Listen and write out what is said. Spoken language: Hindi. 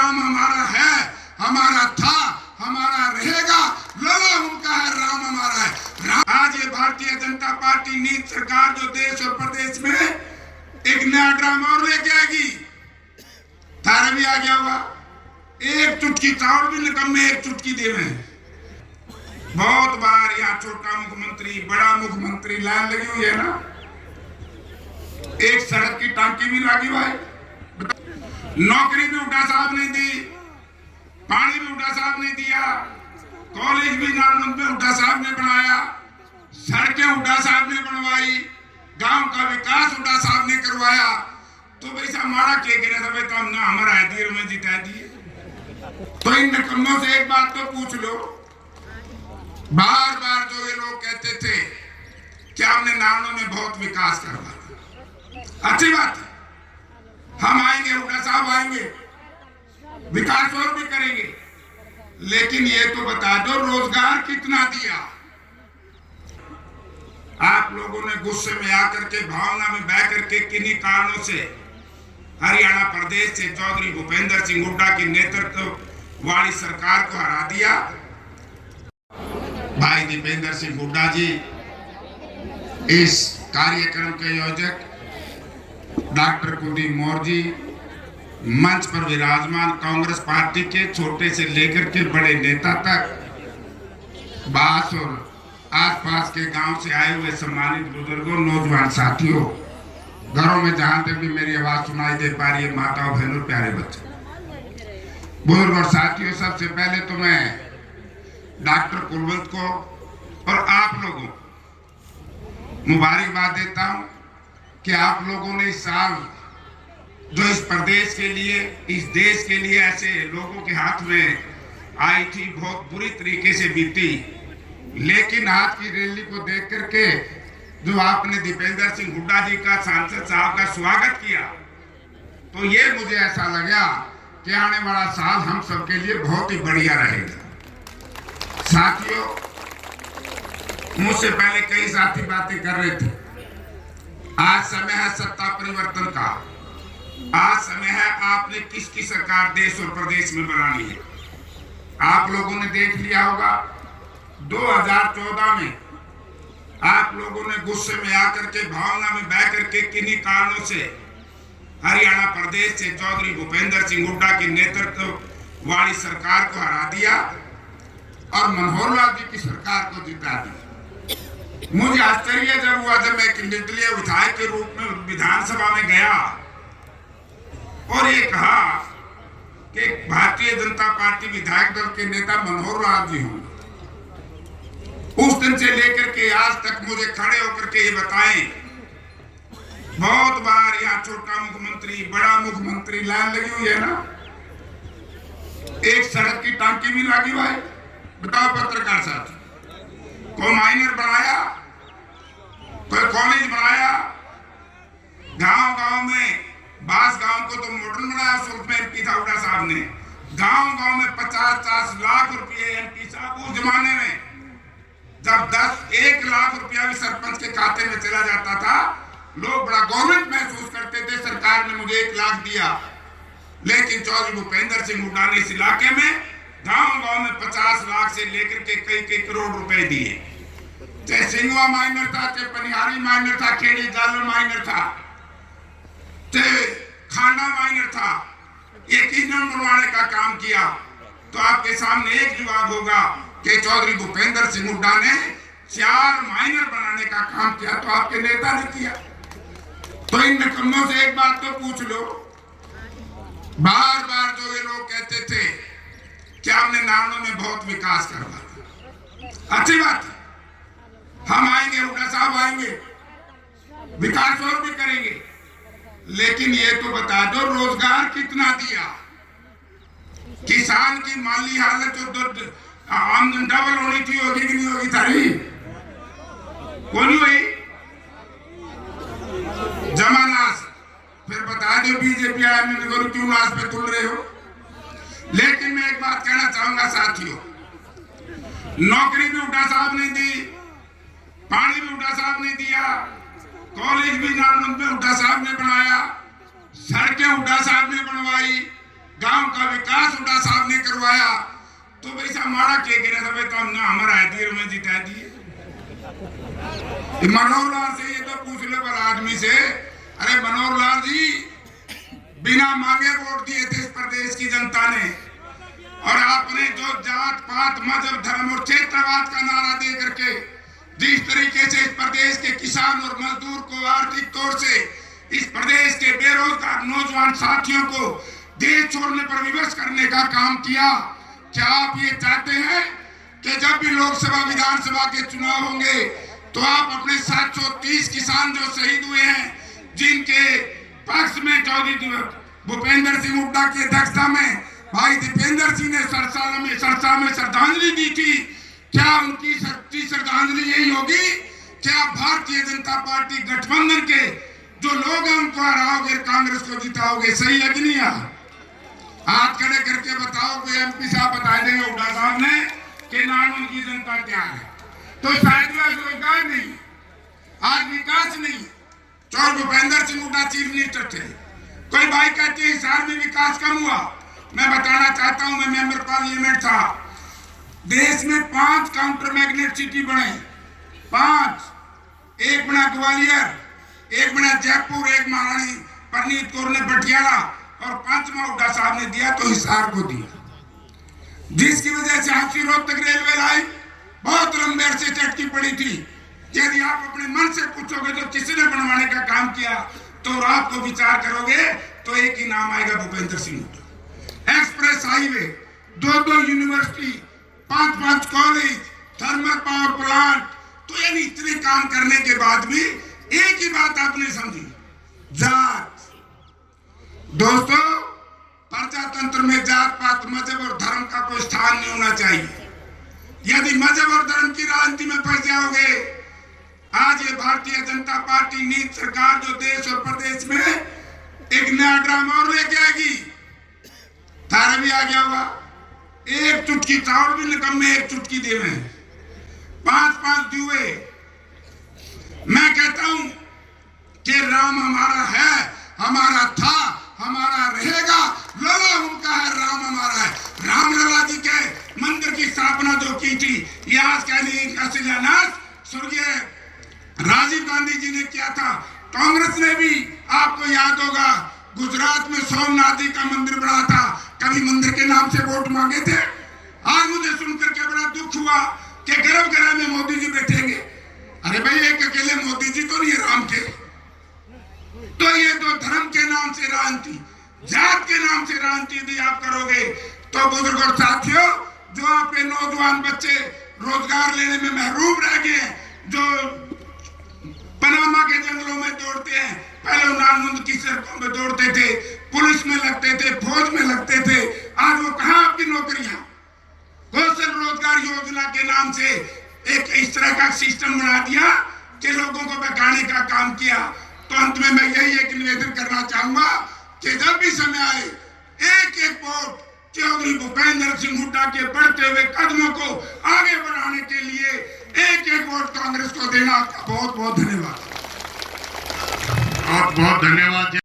राम हमारा है, हमारा था, हमारा रहेगा, लला उनका है, राम हमारा है। आज ये भारतीय जनता पार्टी नीति सरकार जो देश और प्रदेश में एक नया ड्रामा और लेके आएगी। तारा भी आ गया हुआ, एक चुटकी चावल भी निकम्मे एक चुटकी देवे। बहुत बार यहाँ छोटा मुख्यमंत्री बड़ा मुख्यमंत्री लाइन लगी हुई है ना, एक सड़क की टांकी भी लगी भाई, नौकरी भी हुड्डा साहब ने दी, पानी भी हुड्डा साहब ने दिया, कॉलेज भी नालंद में हुड्डा साहब ने बनाया, सड़कें हुड्डा साहब ने बनवाई, गांव का विकास हुड्डा साहब ने करवाया। तो वैसा मारा के गिरे समय तो हमने हमारा हैदीर में जिता दिए। तो इन निकम्मों से एक बात तो पूछ लो, बार बार जो ये लोग कहते थे कि हमने नालों में बहुत विकास करवाया, अच्छी बात है, हम आएंगे, हुड्डा साहब आएंगे, विकास और भी करेंगे, लेकिन ये तो बता दो रोजगार कितना दिया। आप लोगों ने गुस्से में आकर के भावना में बह करके किन्हीं कारणों से हरियाणा प्रदेश से चौधरी भूपेंद्र सिंह हुड्डा की नेतृत्व वाली सरकार को हरा दिया। भाई दीपेंद्र सिंह हुड्डा जी इस कार्यक्रम के आयोजक डॉक्टर कुलदीप मौर्य जी, मंच पर विराजमान कांग्रेस पार्टी के छोटे से लेकर के बड़े नेता तक, बास और आसपास के गांव से आए हुए सम्मानित बुजुर्गों, नौजवान साथियों, घरों में जहां तक भी मेरी आवाज सुनाई दे पा रही है, माताओं बहनों प्यारे बच्चे, बुजुर्ग और साथियों, सबसे पहले तो मैं डॉक्टर कुलवंत को और आप लोगों मुबारकबाद देता हूं कि आप लोगों ने इस साल जो इस प्रदेश के लिए, इस देश के लिए ऐसे लोगों के हाथ में आई थी, बहुत बुरी तरीके से बीती, लेकिन आज की रैली को देख करके जो आपने दीपेंद्र सिंह हुड्डा जी का, सांसद साहब का स्वागत किया, तो ये मुझे ऐसा लगा कि आने वाला साल हम सबके लिए बहुत ही बढ़िया रहेगा। साथियों, मुझसे पहले कई साथी बातें कर रहे थे, आज समय है सत्ता परिवर्तन का, आज समय है आपने किसकी सरकार देश और प्रदेश में बनानी है। आप लोगों ने देख लिया होगा 2014 में आप लोगों ने गुस्से में आकर के भावना में बह करके किन्हीं कारणों से हरियाणा प्रदेश से चौधरी भूपेंद्र सिंह हुड्डा की नेतृत्व वाली सरकार को हरा दिया और मनोहर लाल जी की सरकार को जिता दिया। मुझे आश्चर्य जब हुआ जब मैं एक निर्दलीय विधायक के रूप में विधानसभा में गया और ये कहा कि भारतीय जनता पार्टी विधायक दल के नेता मनोहर लाल जी होंगे। उस दिन से लेकर के आज तक मुझे खड़े होकर के ये बताएं, बहुत बार यहाँ छोटा मुख्यमंत्री बड़ा मुख्यमंत्री लाइन लगी हुई है ना, एक सड़क की टांकी भी लगी भाई, बताओ पत्रकार साहब, कोई माइनर बनाया, कोई कॉलेज बनाया, गांव गांव में बास गांव को तो मॉडर्न बनाया उसमें एमपी था हुड्डा साहब ने, गांव गांव में 50-50 लाख रुपए एमपी साहब उस जमाने में जब 1 लाख रुपया भी सरपंच के खाते में चला जाता था, लोग बड़ा गवर्नमेंट महसूस करते थे, सरकार ने मुझे 1 लाख दिया। लेकिन चौधरी भूपेंद्र सिंह हुड्डा ने इस इलाके में गांव गांव में 50 लाख से लेकर के कई करोड़ रुपए दिए। चाहे सिंगवा माइनर था, चाहे पनिहारी माइनर था, खेड़ी जालर माइनर था, चाहे खांडा माइनर था, एक इंजन बनवाने का काम किया। तो आपके सामने एक जवाब होगा कि चौधरी भूपेंद्र सिंह हुड्डा ने 4 माइनर बनाने का काम किया, तो आपके नेता ने किया। तो इन निकम्मों से एक बात तो पूछ लो, बार बार जो ये लोग कहते थे कि हमने नालों में बहुत विकास करवाया, अच्छी बात है, हम आएंगे, हुड्डा साहब आएंगे, विकास और भी करेंगे, लेकिन ये तो बता दो रोजगार कितना दिया। किसान की माली हालत जो आमदन डबल होनी थी, होगी कि नहीं होगी थारी, वो नहीं हुई जमाना। फिर बता दो बीजेपी आया में क्यों नाश पे तुल रहे हो। लेकिन मैं एक बात कहना चाहूंगा साथियों, नौकरी भी हुड्डा साहब ने दी, पानी भी हुड्डा साहब ने दिया, कॉलेज भी नालंद में हुड्डा साहब ने बनाया, सड़कें हुड्डा साहब ने बनवाई, गांव का विकास के गिरे समय तो हमने हमारा हैदर में जिता दिए। मनोहर लाल से ये तो पूछ ले पर आदमी से, अरे मनोहर लाल जी बिना मांगे वोट दिए थे इस प्रदेश की जनता ने, और आपने जो जात पात मजहब धर्म और क्षेत्रवाद का नारा दे करके जिस तरीके से इस प्रदेश के किसान और मजदूर को आर्थिक तौर से, इस प्रदेश के बेरोजगार नौजवान साथियों को देश छोड़ने पर विवश करने का काम किया, क्या आप ये चाहते हैं कि जब भी लोकसभा विधानसभा के चुनाव होंगे तो आप अपने 730 किसान जो शहीद हुए हैं, जिनके पक्ष में चौधरी भूपेंद्र सिंह हुड्डा की अध्यक्षता में भाई दीपेंद्र सिंह ने सरसा में श्रद्धांजलि दी थी, क्या उनकी सच्ची श्रद्धांजलि यही होगी? क्या भारतीय जनता पार्टी गठबंधन के जो लोग हैं उनको हराओगे, कांग्रेस को जिताओगे? सही है कि नहीं? हाथ खड़े करके बताओ, कोई एमपी साहब बता देंगे हुड्डा साहब ने कि नाम की जनता क्या है। तो शायद रोजगार नहीं, आज विकास नहीं। चौधरी भूपेंद्र सिंह हुड्डा चीफ मिनिस्टर थे, कोई भाई कहते हैं हिसार में विकास कम हुआ। मैं बताना चाहता हूं, मैं मेंबर पार्लियामेंट था, देश में 5 काउंटर मैग्नेट सिटी बने, 5, एक बना ग्वालियर, एक बना जयपुर, एक महारानी परनीत कौर ने पटियाला, और 5वां हुड्डा साहब ने दिया तो हिसार को दिया, जिसकी वजह से हाथी रोहतक रेलवे लाइन बहुत लंबे अरसे से अटकी पड़ी थी। यदि आप अपने मन से पूछोगे तो किसने बनवाने का काम किया, तो आपको विचार करोगे तो एक ही नाम आएगा, Bhupendra Singh Hooda. Express highway, 2 university, 5 college, thermal power plant, तो यानी इतने काम करने के बाद भी एक ही बात आपने समझी, जात। दोस्तों, प्रजातंत्र में जात पात मजहब और धर्म का कोई स्थान नहीं होना चाहिए। यदि मजहब और धर्म की राजनीति में फंस जाओगे, आज ये भारतीय जनता पार्टी नीति सरकार जो देश और प्रदेश में एक नया ड्रामा और लेके आएगी। थारा भी आ गया हुआ, एक चुटकी चावल भी निकम्मे एक चुटकी देवे, 5 जुए। मैं कहता हूं कि राम हमारा है, हमारा था, हमारा रहेगा, लला उनका है, राम हमारा है। रामलला जी के मंदिर की स्थापना जो की थी, आज का शिलान्यास स्वर्गीय राजीव गांधी जी ने किया था। कांग्रेस ने भी, आपको याद होगा, गुजरात में सोमनाथ जी का मंदिर बना था, कभी मंदिर के नाम से वोट मांगे थे? आज मुझे सुनकर के बड़ा दुख हुआ कि गर्भगृह में मोदी जी बैठेंगे। अरे भाई, एक अकेले मोदी जी तो नहीं राम के, तो ये तो धर्म के नाम से राजनीति, जात के नाम से राजनीति यदि आप करोगे तो बुजुर्ग और साथियों, जो आपके नौजवान बच्चे रोजगार लेने में महरूम रह गए, जो पनामा के जंगलों में दौड़ते हैं, पहले नालंदा की सड़कों में दौड़ते थे, पुलिस में लगते थे, फौज में लगते थे, आज वो कहां आपकी नौकरियां? कौशल रोजगार योजना के नाम से एक इस तरह का सिस्टम बना दिया कि लोगों को बहकाने का काम किया। तो अंत में मैं यही एक निवेदन करना चाहूंगा कि जब भी समय आए, एक वोट चौधरी भूपेंद्र सिंह हुड्डा के बढ़ते हुए कदमों को आगे बढ़ाने के लिए एक वोट कांग्रेस को देना। बहुत बहुत धन्यवाद। बहुत बहुत धन्यवाद।